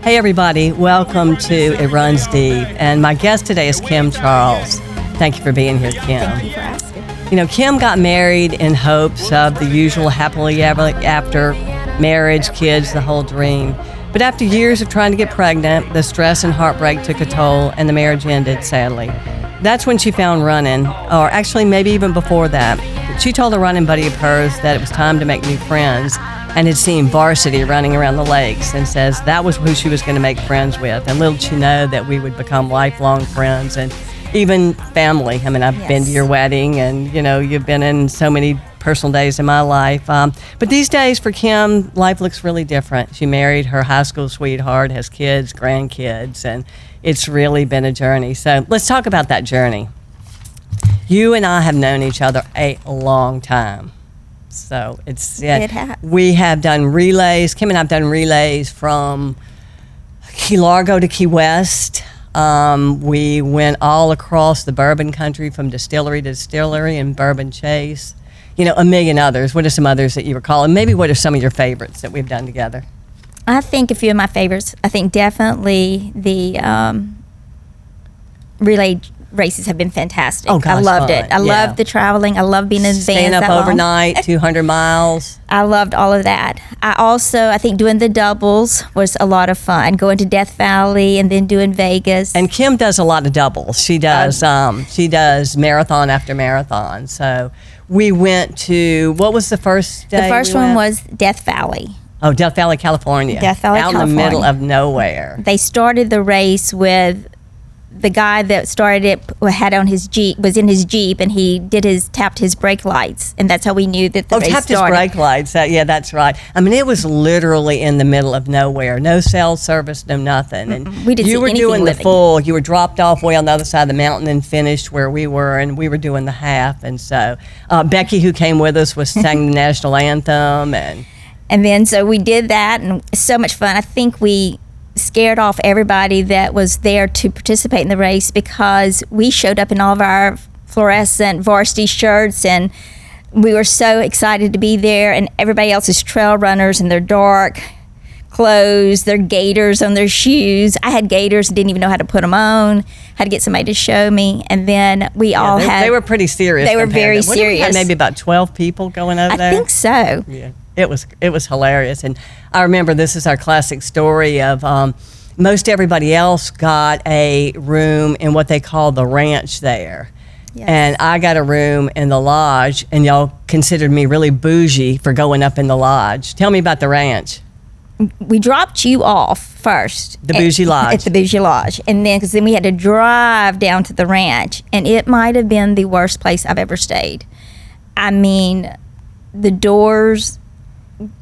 Hey everybody, welcome to It Runs Deep, and my guest today is Kim Charles. Thank you for being here, Kim. Thank you for asking. You know, Kim got married in hopes of the usual happily ever after marriage, kids, the whole dream. But after years of trying to get pregnant, the stress and heartbreak took a toll and the marriage ended, sadly. That's when she found running, or actually maybe even before that. She told a running buddy of hers that it was time to make new friends and had seen Varsity running around the lakes and says that was who she was going to make friends with. And little did she know that we would become lifelong friends and even family. I mean, I've been to your wedding and, you know, you've been in so many personal days in my life. But these days for Kim, life looks really different. She married her high school sweetheart, has kids, grandkids, and it's really been a journey. So let's talk about that journey. You and I have known each other a long time. So we have done relays. Kim and I have done relays from Key Largo to Key West. We went all across the bourbon country from distillery to distillery and Bourbon Chase. You know, a million others. What are some others that you recall? And maybe what are some of your favorites that we've done together? I think a few of my favorites. I think definitely the relay races have been fantastic. Oh, gosh, I loved fun. it. I loved the traveling. I loved being in advance. Staying up overnight, 200 miles. I loved all of that. I think doing the doubles was a lot of fun. Going to Death Valley and then doing Vegas. And Kim does a lot of doubles. She does marathon after marathon. So we went to, what was the first day? The first one was Death Valley. Oh, Death Valley, California. Death Valley, Out California. in the middle of nowhere. They started the race with the guy that started it was in his Jeep, and he tapped his brake lights, and that's how we knew that the race tapped started. his brake lights. Yeah, that's right. I mean, it was literally in the middle of nowhere. No cell service, no nothing. And we didn't you see were anything doing living. the full. You were dropped off way on the other side of the mountain and finished where we were, and we were doing the half. And so Becky, who came with us, was sang the national anthem, and then so we did that, and so much fun. I think we scared off everybody that was there to participate in the race because we showed up in all of our fluorescent varsity shirts, and we were so excited to be there, and everybody else is trail runners in their dark clothes, their gaiters on their shoes. I had gaiters and didn't even know how to put them on. Had to get somebody to show me, and then they were pretty serious. They were very serious. We had maybe about 12 people going over there. I think so. Yeah. It was hilarious. And I remember this is our classic story of most everybody else got a room in what they call the ranch there. Yes. And I got a room in the lodge, and y'all considered me really bougie for going up in the lodge. Tell me about the ranch. We dropped you off first. The bougie lodge. At the bougie lodge. And then, because then we had to drive down to the ranch, and it might have been the worst place I've ever stayed. I mean, the doors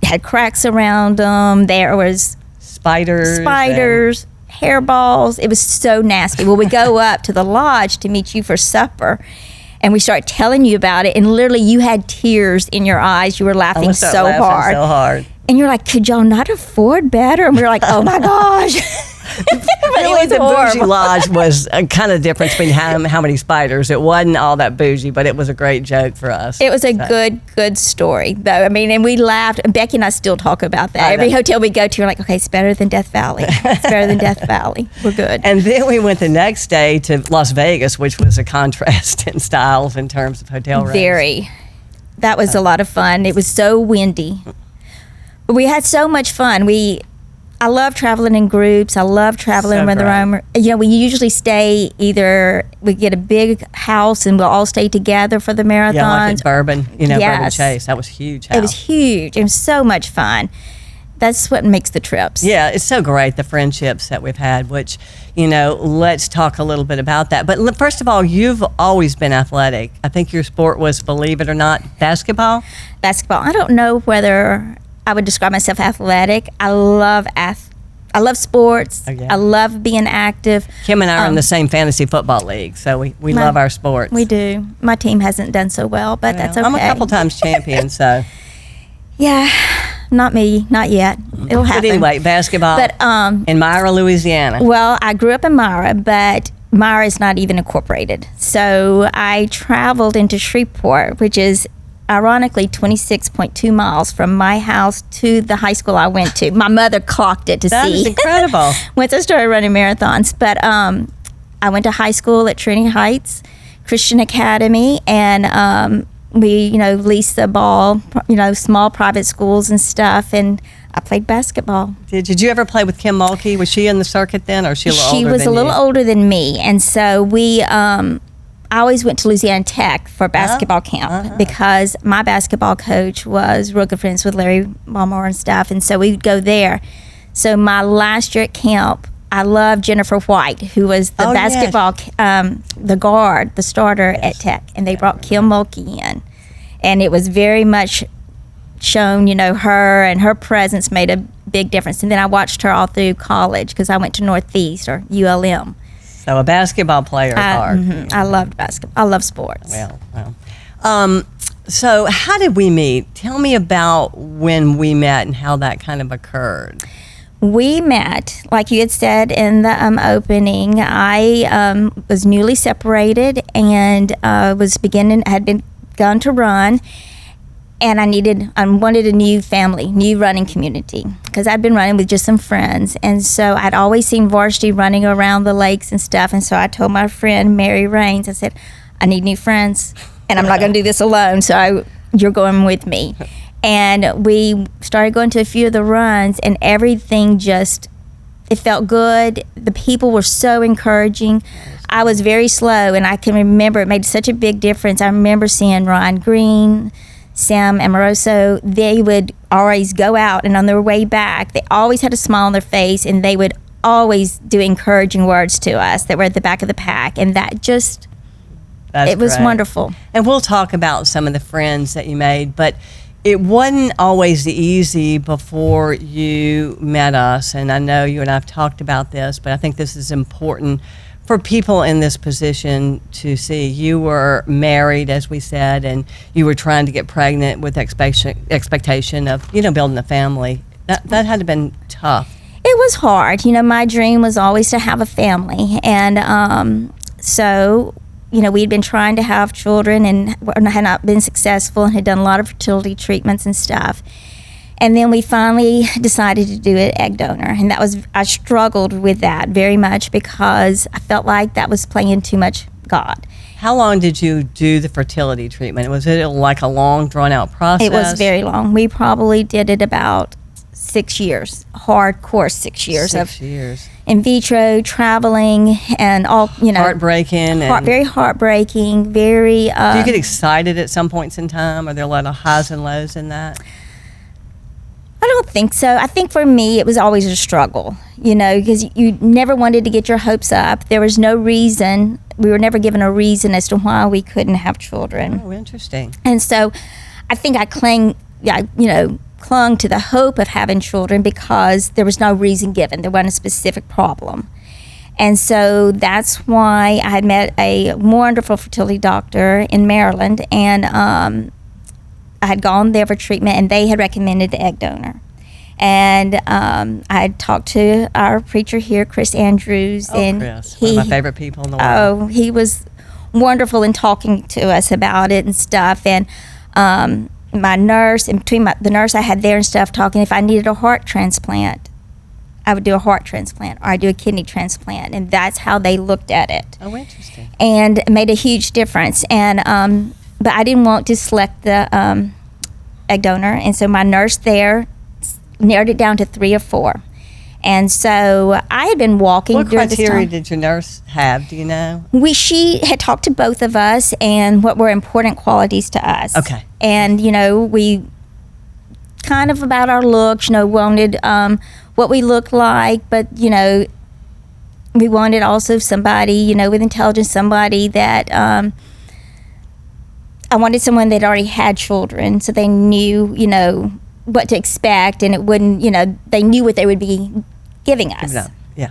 had cracks around them. There was spiders, hairballs. It was so nasty. Well, we go up to the lodge to meet you for supper, and we start telling you about it, and literally you had tears in your eyes. You were laughing so hard. And you're like, could y'all not afford better? And we were like, oh my gosh. Really, the bougie lodge was a kind of difference between how many spiders. It wasn't all that bougie, but it was a great joke for us. It was a good story, though. I mean, and we laughed. And Becky and I still talk about that. Every hotel we go to, we're like, okay, it's better than Death Valley. It's better than Death Valley. We're good. And then we went the next day to Las Vegas, which was a contrast in styles in terms of hotel rooms. Very. That was a lot of fun. It was so windy. But we had so much fun. I love traveling in groups. I love traveling around the room. You know, we usually stay we get a big house and we'll all stay together for the marathons. Yeah, like at Bourbon, Bourbon Chase. That was huge house. It was huge. It was so much fun. That's what makes the trips. Yeah, it's so great, the friendships that we've had, which, let's talk a little bit about that. But first of all, you've always been athletic. I think your sport was, believe it or not, basketball? Basketball. I don't know whether I would describe myself athletic. I love sports. Oh, yeah. I love being active. Kim and I are in the same fantasy football league, so we love our sports. We do. My team hasn't done so well, but that's okay. I'm a couple times champion, so. Yeah, not me, not yet. It'll happen. But anyway, basketball in Myra, Louisiana. Well, I grew up in Myra, but Myra is not even incorporated. So I traveled into Shreveport, which is ironically 26.2 miles from my house to the high school I went to. My mother clocked it to see. That is incredible. Once I started running marathons. But I went to high school at Trinity Heights Christian Academy, and we, leased the ball, small private schools and stuff, and I played basketball. Did you ever play with Kim Mulkey? Was she in the circuit then, or was she a little older She was than a little you? older than me, and so I always went to Louisiana Tech for basketball camp because my basketball coach was real good friends with Larry Walmart and stuff, and so we would go there. So my last year at camp, I loved Jennifer White, who was the basketball, the guard, the starter at Tech, and they brought Kim Mulkey in, and it was very much shown, her and her presence made a big difference. And then I watched her all through college because I went to Northeast or ULM. So a basketball player at heart. I loved basketball. I love sports. Well. So how did we meet? Tell me about when we met and how that kind of occurred. We met, like you had said in the opening. I was newly separated and had begun to run, and I wanted a new family, new running community, because I'd been running with just some friends, and so I'd always seen Varsity running around the lakes and stuff, and so I told my friend Mary Raines, I said, I need new friends, and I'm not going to do this alone, so you're going with me. And we started going to a few of the runs, and everything it felt good. The people were so encouraging. I was very slow, and I can remember it made such a big difference. I remember seeing Ron Green, Sam Amoroso. They would always go out, and on their way back, they always had a smile on their face, and they would always do encouraging words to us that were at the back of the pack, and that it was wonderful. And we'll talk about some of the friends that you made, but it wasn't always easy before you met us, and I know you and I have talked about this, but I think this is important for people in this position to see. You were married, as we said, and you were trying to get pregnant with expectation of, building a family. That had to have been tough. It was hard. My dream was always to have a family, and so we'd been trying to have children and had not been successful and had done a lot of fertility treatments and stuff. And then we finally decided to do an egg donor. And I struggled with that very much because I felt like that was playing too much God. How long did you do the fertility treatment? Was it like a long, drawn-out process? It was very long. We probably did it about 6 years, hardcore 6 years. 6 years. In vitro, traveling, and all, Heartbreaking. Very heartbreaking, very... Do you get excited at some points in time? Are there a lot of highs and lows in that? I don't think so. I think for me, it was always a struggle, because you never wanted to get your hopes up. There was no reason. We were never given a reason as to why we couldn't have children. Oh, interesting. And so I think I clung to the hope of having children because there was no reason given. There wasn't a specific problem. And so that's why I had met a wonderful fertility doctor in Maryland, and I had gone there for treatment, and they had recommended the egg donor. And I had talked to our preacher here, Chris Andrews. And Chris, one of my favorite people in the world. Oh, he was wonderful in talking to us about it and stuff. And my nurse, in between the nurse I had there and stuff, talking if I needed a heart transplant, I would do a heart transplant, or I'd do a kidney transplant. And that's how they looked at it. Oh, interesting. And it made a huge difference. And but I didn't want to select the egg donor, and so my nurse there narrowed it down to 3 or 4. And so I had been walking What during this time. criteria did your nurse have? Do you know? She had talked to both of us and what were important qualities to us. Okay. And we kind of about our looks, wanted what we looked like, but we wanted also somebody, with intelligence, somebody that. I wanted someone that already had children, so they knew, what to expect, and it wouldn't, they knew what they would be giving us. Yeah.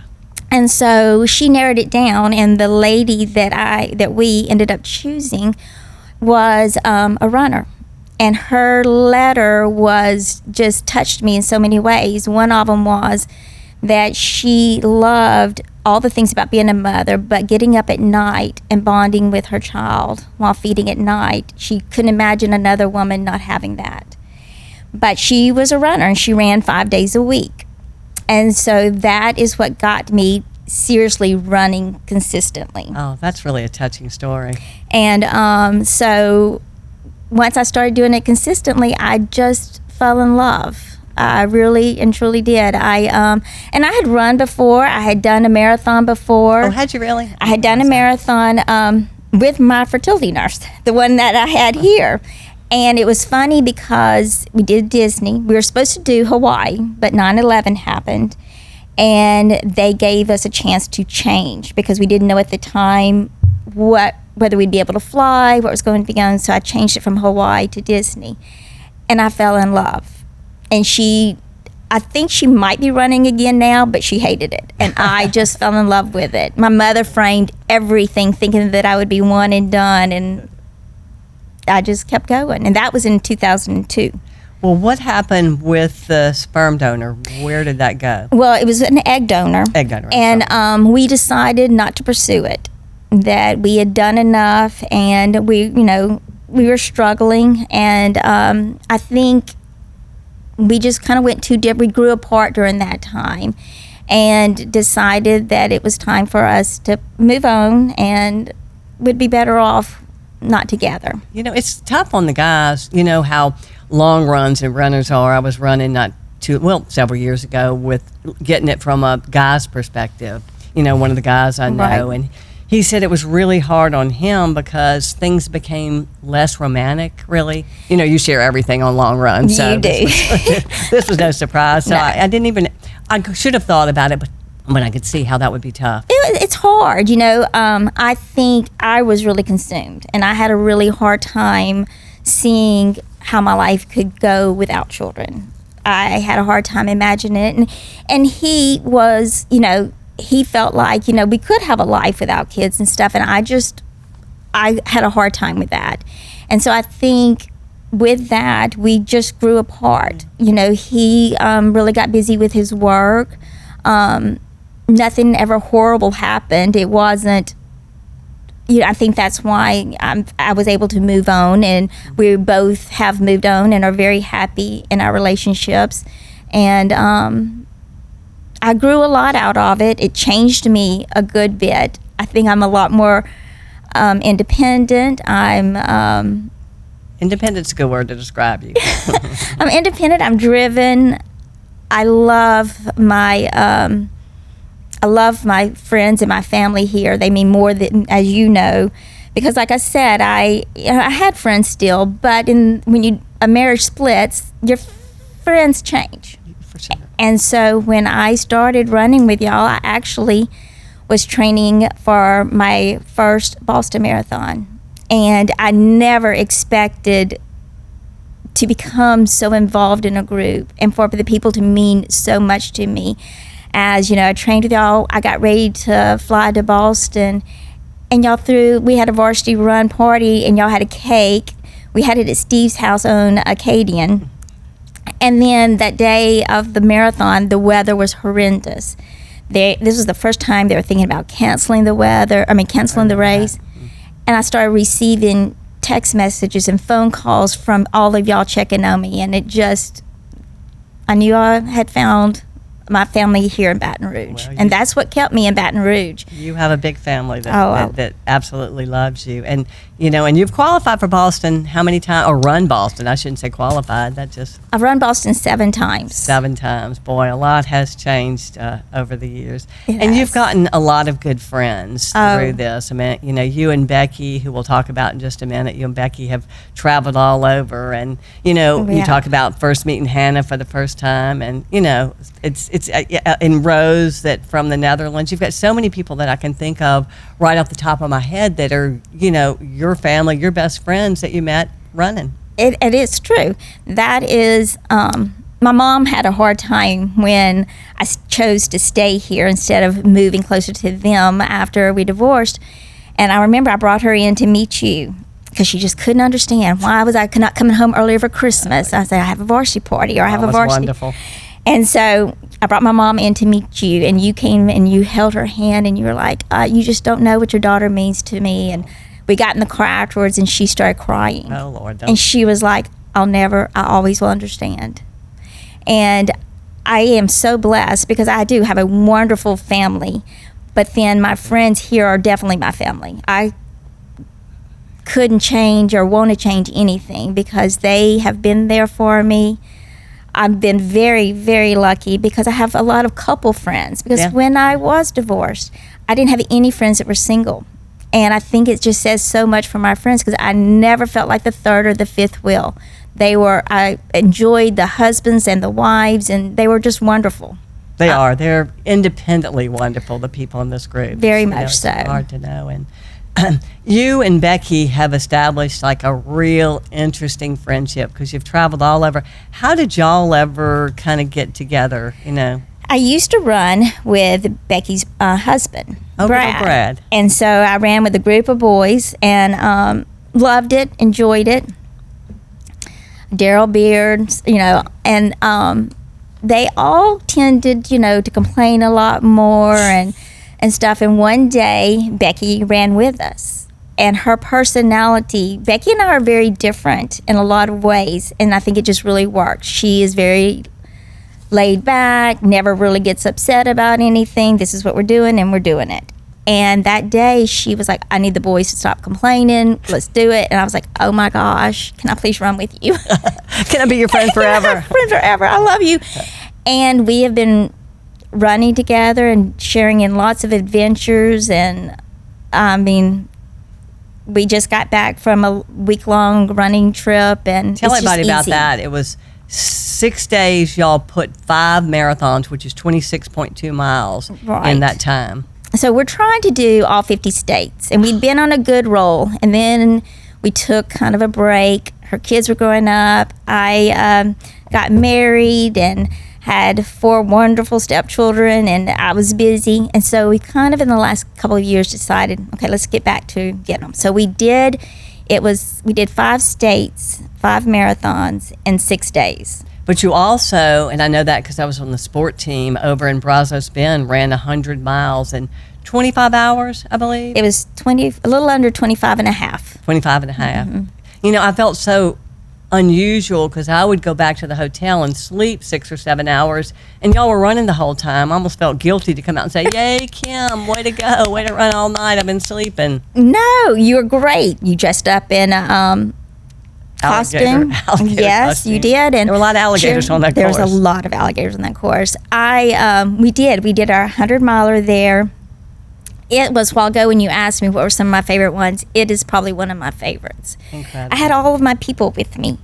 And so she narrowed it down, and the lady that we ended up choosing was a runner. And her letter just touched me in so many ways. One of them was that she loved all the things about being a mother, but getting up at night and bonding with her child while feeding at night, she couldn't imagine another woman not having that. But she was a runner, and she ran 5 days a week. And so that is what got me seriously running consistently. Oh, that's really a touching story. And so once I started doing it consistently, I just fell in love. I really and truly did. And I had run before. I had done a marathon before. Oh, had you really? I had done a marathon with my fertility nurse, the one that I had here. And it was funny because we did Disney. We were supposed to do Hawaii, but 9/11 happened. And they gave us a chance to change because we didn't know at the time whether we'd be able to fly, what was going to be going. So I changed it from Hawaii to Disney. And I fell in love. And I think she might be running again now, but she hated it. And I just fell in love with it. My mother framed everything thinking that I would be one and done. And I just kept going. And that was in 2002. Well, what happened with the sperm donor? Where did that go? Well, it was an egg donor. Egg donor. And we decided not to pursue it, that we had done enough, and we were struggling. And I think we just kind of went too deep. We grew apart during that time and decided that it was time for us to move on and would be better off not together. It's tough on the guys. You know how long runs and runners are. I was running several years ago with getting it from a guy's perspective. One of the guys I know. Right. And he said it was really hard on him because things became less romantic, really. You share everything on long runs. So you do. This was no surprise. So No. I should have thought about it, but when I could see how that would be tough. It's hard, I think I was really consumed, and I had a really hard time seeing how my life could go without children. I had a hard time imagining it, and he was, he felt like, we could have a life without kids and stuff, and I had a hard time with that. And so I think with that, we just grew apart. He really got busy with his work. Nothing ever horrible happened. It wasn't, I think that's why I was able to move on, and we both have moved on and are very happy in our relationships. And I grew a lot out of it. It changed me a good bit. I think I'm a lot more independent. Independent's a good word to describe you. I'm independent. I'm driven. I love my friends and my family here. They mean more than, as you know, because like I said, I had friends still, but when a marriage splits, your friends change. For sure. And so when I started running with y'all, I actually was training for my first Boston Marathon. And I never expected to become so involved in a group and for the people to mean so much to me. As I trained with y'all, I got ready to fly to Boston, and we had a varsity run party, and y'all had a cake. We had it at Steve's house on Acadian. And then that day of the marathon, the weather was horrendous. This was the first time they were thinking about canceling the race. And I started receiving text messages and phone calls from all of y'all checking on me. And I knew I had found my family here in Baton Rouge. And that's what kept me in Baton Rouge. You have a big family that absolutely loves you. And, and you've qualified for Boston how many times? Or run Boston. I shouldn't say qualified. I've run Boston 7 times. 7 times. Boy, a lot has changed over the years. It and has. you've gotten a lot of good friends through this. I mean, you and Becky, who we'll talk about in just a minute, you and Becky have traveled all over. And, you talk about first meeting Hannah for the first time. And, it's in Rose that from the Netherlands. You've got so many people that I can think of right off the top of my head that are, your family, your best friends that you met running. It is true. That is, my mom had a hard time when I chose to stay here instead of moving closer to them after we divorced. And I remember I brought her in to meet you because she just couldn't understand why was I not coming home earlier for Christmas. I said, I have a varsity party, or I have a varsity. Wonderful. And so I brought my mom in to meet you, and you came and you held her hand, and you were like, you just don't know what your daughter means to me. And we got in the car afterwards, and she started crying. Oh, Lord. And she was like, I always will understand. And I am so blessed because I do have a wonderful family, but then my friends here are definitely my family. I couldn't change or want to change anything because they have been there for me. I've been very, very lucky because I have a lot of couple friends. Because when I was divorced, I didn't have any friends that were single. And I think it just says so much for my friends because I never felt like the third or the fifth wheel. I enjoyed the husbands and the wives, and they were just wonderful. They are. They're independently wonderful, the people in this group. Very much so. It's hard to know. And you and Becky have established like a real interesting friendship because you've traveled all over. How did y'all ever kind of get together, I used to run with Becky's husband, Brad. And so I ran with a group of boys and loved it, enjoyed it. Daryl Beard, and they all tended, to complain a lot more and stuff. And one day, Becky ran with us. And her personality, Becky and I are very different in a lot of ways, and I think it just really works. She is very laid back, never really gets upset about anything. This is what we're doing, and we're doing it. And that day, she was like, I need the boys to stop complaining. Let's do it. And I was like, oh, my gosh, can I please run with you? Can I be your friend forever? Friend forever. I love you. And we have been running together and sharing in lots of adventures. And, we just got back from a week-long running trip. And tell everybody about that. It was 6 days. Y'all put 5 marathons, which is 26.2 miles in that time. So we're trying to do all 50 states, and we'd been on a good roll, and then we took kind of a break. Her kids were growing up. I got married and had 4 wonderful stepchildren, and I was busy. And so we kind of in the last couple of years decided, okay, let's get back to getting them. So we did 5 states, 5 marathons in 6 days. But you also, and I know that because I was on the sport team over in Brazos Bend, ran 100 miles in 25 hours, I believe. It was a little under 25 and a half. 25 and a half. Mm-hmm. I felt so unusual because I would go back to the hotel and sleep 6 or 7 hours, and y'all were running the whole time. I almost felt guilty to come out and say, yay, Kim, way to go, way to run all night. I've been sleeping. No, you were great. You dressed up in costume. Alligator yes, costume. You did. And there were a lot of alligators on that course. There was a lot of alligators on that course. We did our 100-miler there. It was, while ago when you asked me what were some of my favorite ones, it is probably one of my favorites. Incredible. I had all of my people with me.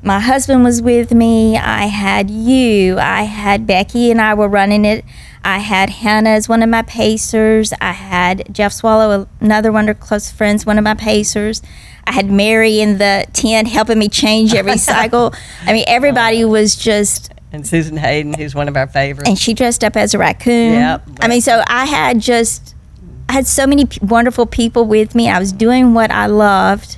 My husband was with me. I had you. I had Becky and I were running it. I had Hannah as one of my pacers. I had Jeff Swallow, another one of our close friends, one of my pacers. I had Mary in the tent helping me change every cycle. Everybody was just... And Susan Hayden, who's one of our favorites. And she dressed up as a raccoon. Yep. So I had so many wonderful people with me. I was doing what I loved.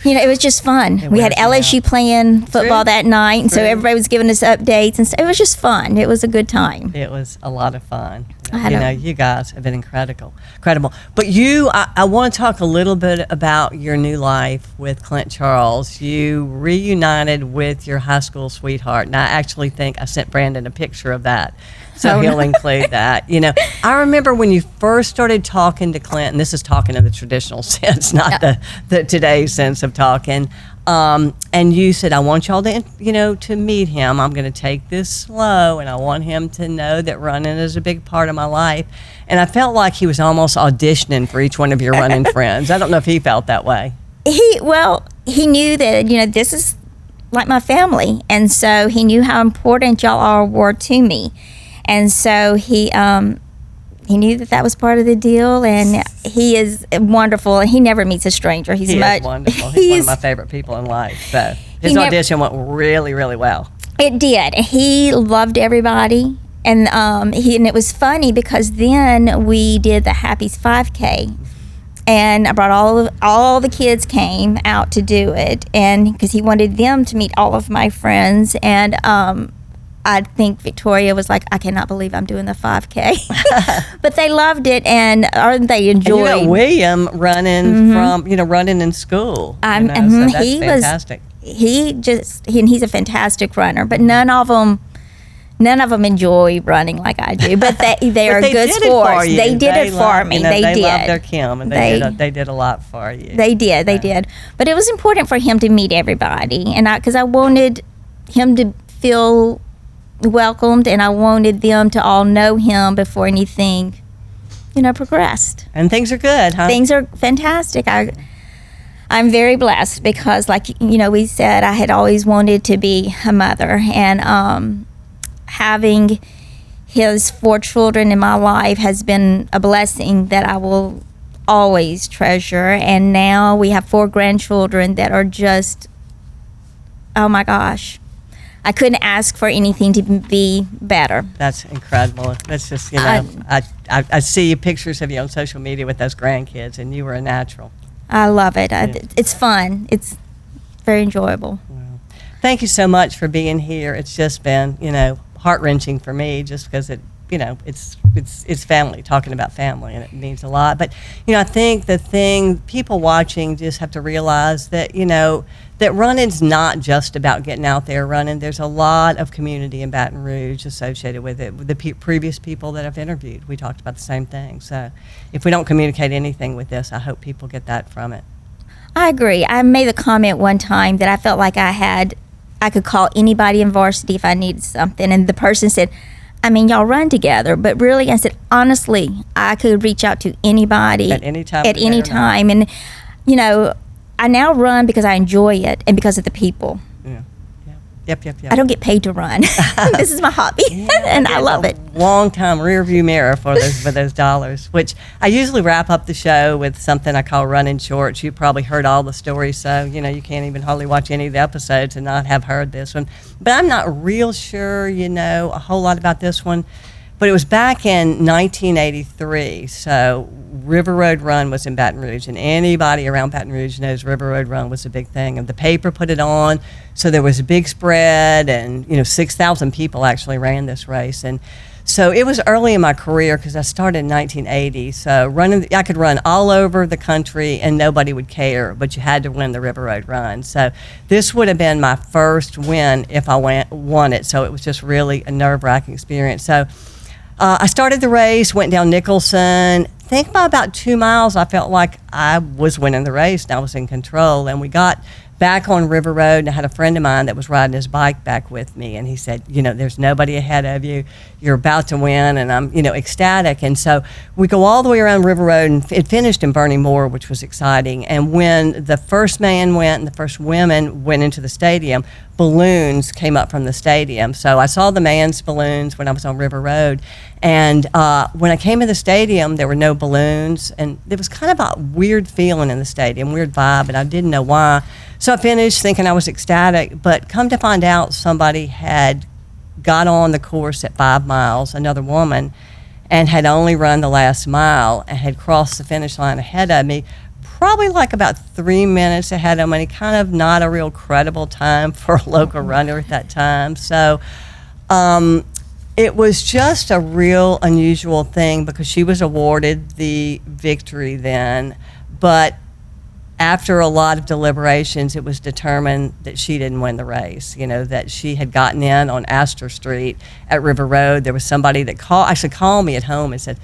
It was just fun. We had LSU playing football that night, and so everybody was giving us updates, and so it was just fun. It was a good time. It was a lot of fun. You guys have been incredible. But I want to talk a little bit about your new life with Clint Charles. You reunited with your high school sweetheart, and I actually think I sent Brandon a picture of that. So he'll include that. I remember when you first started talking to Clint, and this is talking in the traditional sense, not the today's sense of talking. And you said, I want y'all to meet him. I'm going to take this slow, and I want him to know that running is a big part of my life. And I felt like he was almost auditioning for each one of your running friends. I don't know if he felt that way. He knew that, this is like my family. And so he knew how important y'all all were to me. And so he knew that was part of the deal, and he is wonderful. He never meets a stranger. He is wonderful. He's one of my favorite people in life. So his audition went really, really well. It did. He loved everybody, and it was funny because then we did the Happy's 5K, and I brought all the kids came out to do it, and because he wanted them to meet all of my friends, and I think Victoria was like, I cannot believe I'm doing the 5K. But they loved it, and they enjoyed. And you got William running from, running in school. So that's fantastic. He's a fantastic runner, but none of them enjoy running like I do. But they are good sports. They did it for me. They did. Loved their Kim, and they did a lot for you. They did. But it was important for him to meet everybody, and because I wanted him to feel welcomed, and I wanted them to all know him before anything, progressed. And things are good, huh? Things are fantastic. I'm very blessed because, like, we said, I had always wanted to be a mother, and having his 4 children in my life has been a blessing that I will always treasure. And now we have 4 grandchildren that are just, oh my gosh, I couldn't ask for anything to be better. That's incredible. That's just, I see pictures of you on social media with those grandkids, and you were a natural. I love it. It's fun. It's very enjoyable. Well, thank you so much for being here. It's just been, heart-wrenching for me, just because it's family, talking about family, and it means a lot. But, I think people watching just have to realize that, that running's not just about getting out there running. There's a lot of community in Baton Rouge associated with it. With the previous people that I've interviewed, we talked about the same thing. So if we don't communicate anything with this, I hope people get that from it. I agree. I made the comment one time that I felt like I could call anybody in Varsity if I needed something. And the person said, y'all run together. But really, I said, honestly, I could reach out to anybody. At any time. At any time. And, I now run because I enjoy it and because of the people. Yeah. Yep. I don't get paid to run. This is my hobby, and I love it. Long time rear view mirror for those dollars, which I usually wrap up the show with something I call running shorts. You probably heard all the stories, so you can't even hardly watch any of the episodes and not have heard this one. But I'm not real sure a whole lot about this one. But it was back in 1983, so River Road Run was in Baton Rouge, and anybody around Baton Rouge knows River Road Run was a big thing. And the paper put it on, so there was a big spread, and 6,000 people actually ran this race. And so it was early in my career because I started in 1980. So I could run all over the country, and nobody would care, but you had to win the River Road Run. So this would have been my first win if I won it. So it was just really a nerve-wracking experience. So I started the race, went down Nicholson. I think by about 2 miles, I felt like I was winning the race and I was in control. And we got back on River Road, and I had a friend of mine that was riding his bike back with me, and he said, there's nobody ahead of you. You're about to win, and I'm, ecstatic. And so we go all the way around River Road, and it finished in Burning Moor, which was exciting. And when the first man went and the first women went into the stadium, balloons came up from the stadium. So I saw the man's balloons when I was on River Road. And when I came to the stadium, there were no balloons, and there was kind of a weird feeling in the stadium, weird vibe, and I didn't know why. So I finished thinking I was ecstatic, but come to find out, somebody had got on the course at 5 miles, another woman, and had only run the last mile and had crossed the finish line ahead of me, probably like about 3 minutes ahead of me, kind of not a real credible time for a local runner at that time. So it was just a real unusual thing because she was awarded the victory then, but after a lot of deliberations, it was determined that she didn't win the race, that she had gotten in on Astor Street at River Road. There was somebody that called me at home and said,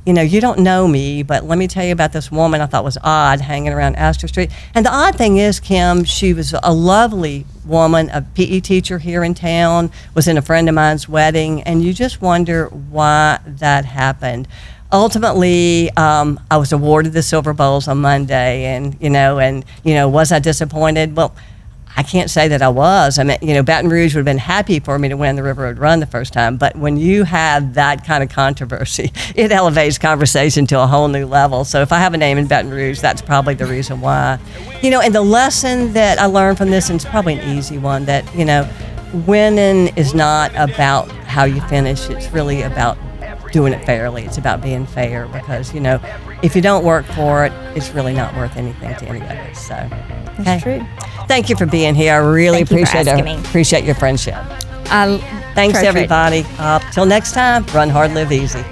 you don't know me, but let me tell you about this woman I thought was odd hanging around Astor Street. And the odd thing is, Kim, she was a lovely woman, a PE teacher here in town, was in a friend of mine's wedding, and you just wonder why that happened. Ultimately, I was awarded the Silver Bowls on Monday, and was I disappointed? Well, I can't say that I was. I mean, Baton Rouge would have been happy for me to win the River Road Run the first time, but when you have that kind of controversy, it elevates conversation to a whole new level. So if I have a name in Baton Rouge, that's probably the reason why. And the lesson that I learned from this, and it's probably an easy one, that, winning is not about how you finish. It's really about doing it fairly. It's about being fair because, if you don't work for it, it's really not worth anything to any of us. So, that's true. Thank you for being here. I really Thank you for appreciate asking me. Appreciate your friendship. I Thanks, Trust everybody. Till next time, run hard, live easy.